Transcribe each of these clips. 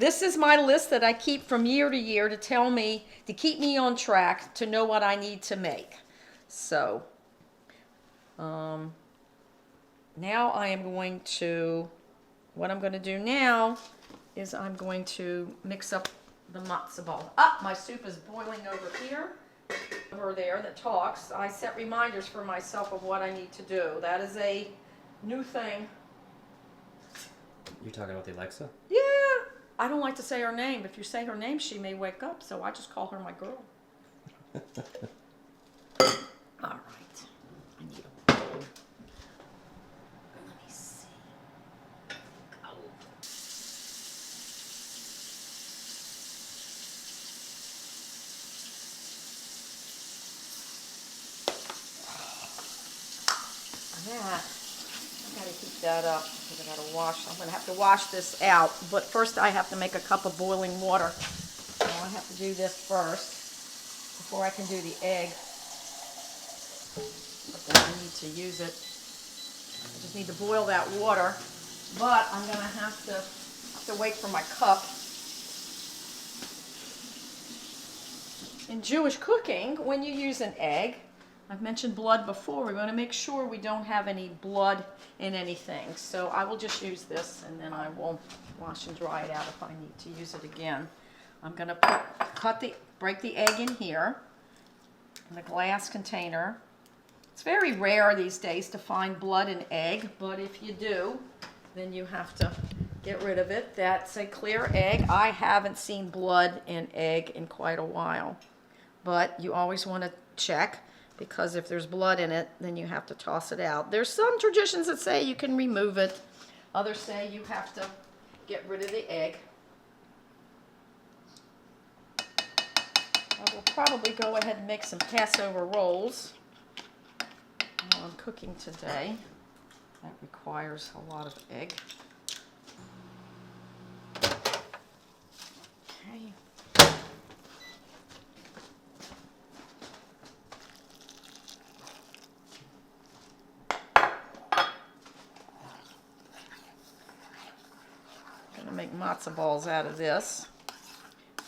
this is my list that I keep from year to year to tell me, to keep me on track, to know what I need to make. So, now I am going to, what I'm going to do now is I'm going to mix up the matzo ball. My soup is boiling over here. Over there that talks. I set reminders for myself of what I need to do. That is a new thing. You're talking about the Alexa? Yeah. I don't like to say her name. If you say her name, she may wake up, so I just call her my girl. All right. I need a bowl. Let me see. Oh. That, I gotta heat that up because I gotta wash. I'm gonna have to wash this out, but first I have to make a cup of boiling water. So I have to do this first before I can do the egg. But then I need to use it. I just need to boil that water, but I'm gonna have to wait for my cup. In Jewish cooking, when you use an egg, I've mentioned blood before. We're going to make sure we don't have any blood in anything. So I will just use this, and then I will wash and dry it out if I need to use it again. I'm going to break the egg in here in a glass container. It's very rare these days to find blood in egg, but if you do, then you have to get rid of it. That's a clear egg. I haven't seen blood in egg in quite a while, but you always want to check, because if there's blood in it, then you have to toss it out. There's some traditions that say you can remove it. Others say you have to get rid of the egg. I will probably go ahead and make some Passover rolls while I'm cooking today. That requires a lot of egg. Okay. Make matzo balls out of this,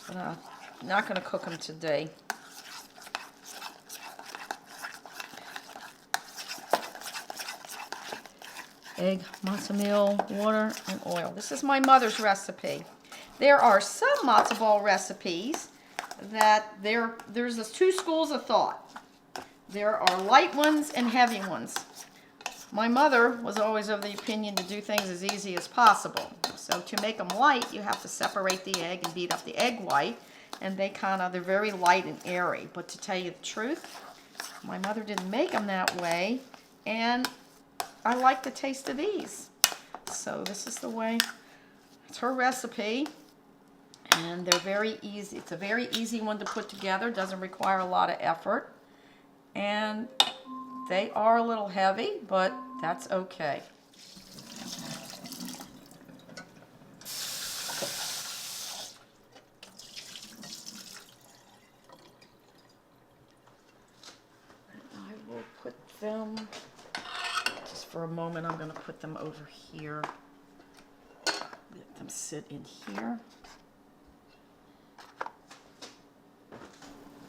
but I'm not going to cook them today. Egg, matzo meal, water, and oil. This is my mother's recipe. There are some matzo ball recipes that there's two schools of thought. There are light ones and heavy ones. My mother was always of the opinion to do things as easy as possible. So to make them light, you have to separate the egg and beat up the egg white, and they're very light and airy. But to tell you the truth, my mother didn't make them that way, and I like the taste of these. So this is the way, it's her recipe, and they're very easy. It's a very easy one to put together, doesn't require a lot of effort, and they are a little heavy, but that's okay. I will put them, just for a moment, I'm going to put them over here. Let them sit in here.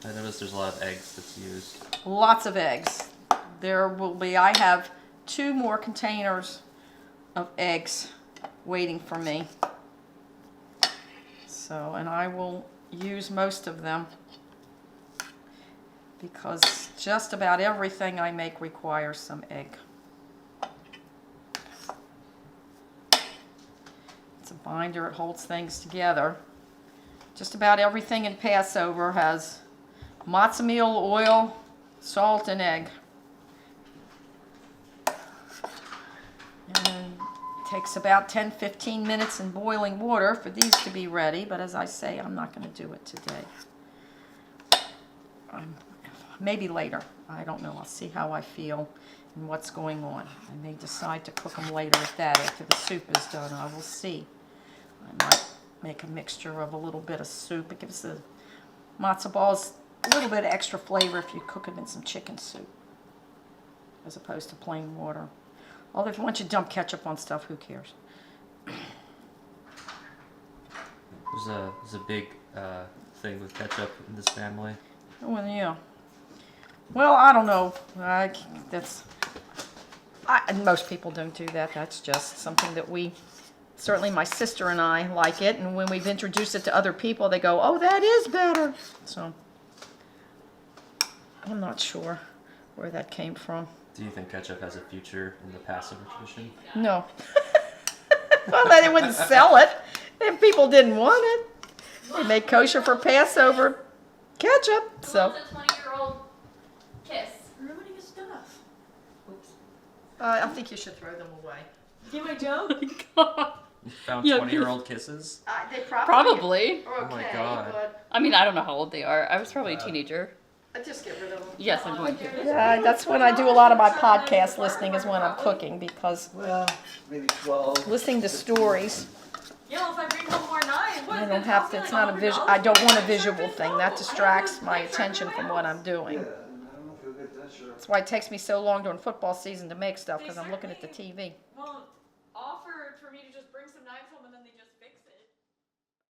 I noticed there's a lot of eggs that's used. Lots of eggs. There will be, I have 2 more containers of eggs waiting for me. So, and I will use most of them because just about everything I make requires some egg. It's a binder, it holds things together. Just about everything in Passover has matzo meal, oil, salt, and egg. And it takes about 10-15 minutes in boiling water for these to be ready, but as I say, I'm not going to do it today. Maybe later. I don't know. I'll see how I feel and what's going on. I may decide to cook them later at that after the soup is done. I will see. I might make a mixture of a little bit of soup. It gives the matzo balls a little bit of extra flavor if you cook them in some chicken soup as opposed to plain water. Although if you want you to dump ketchup on stuff, who cares? There's a big thing with ketchup in this family. Well, yeah. Well, I don't know. Most people don't do that. That's just something that certainly my sister and I like it. And when we've introduced it to other people, they go, oh, that is better. So I'm not sure where that came from. Do you think ketchup has a future in the Passover tradition? No. Well, they wouldn't sell it if people didn't want it. They make kosher for Passover ketchup. So Who loves a 20-year-old kiss? Ruining his stuff. Oops. I think you should throw them away. See my joke? You found Yeah, 20-year-old kisses? They Probably. are Oh my okay, God. but I mean, I don't know how old they are. I was probably a teenager. I just get rid of them. Yes, I'm going to. Yeah, that's when I do a lot of my podcast listening is when I'm cooking because Well, maybe 12. listening to stories, Yo, if I bring home more knives, what I is don't this? have to, it's not a visual, I don't want a visual thing. That distracts my attention from what I'm Yeah, doing. I don't know if you'll get that, sure. That's why it takes me so long during football season to make stuff because I'm looking at the TV. Won't offer for me to just bring some knives home and then they just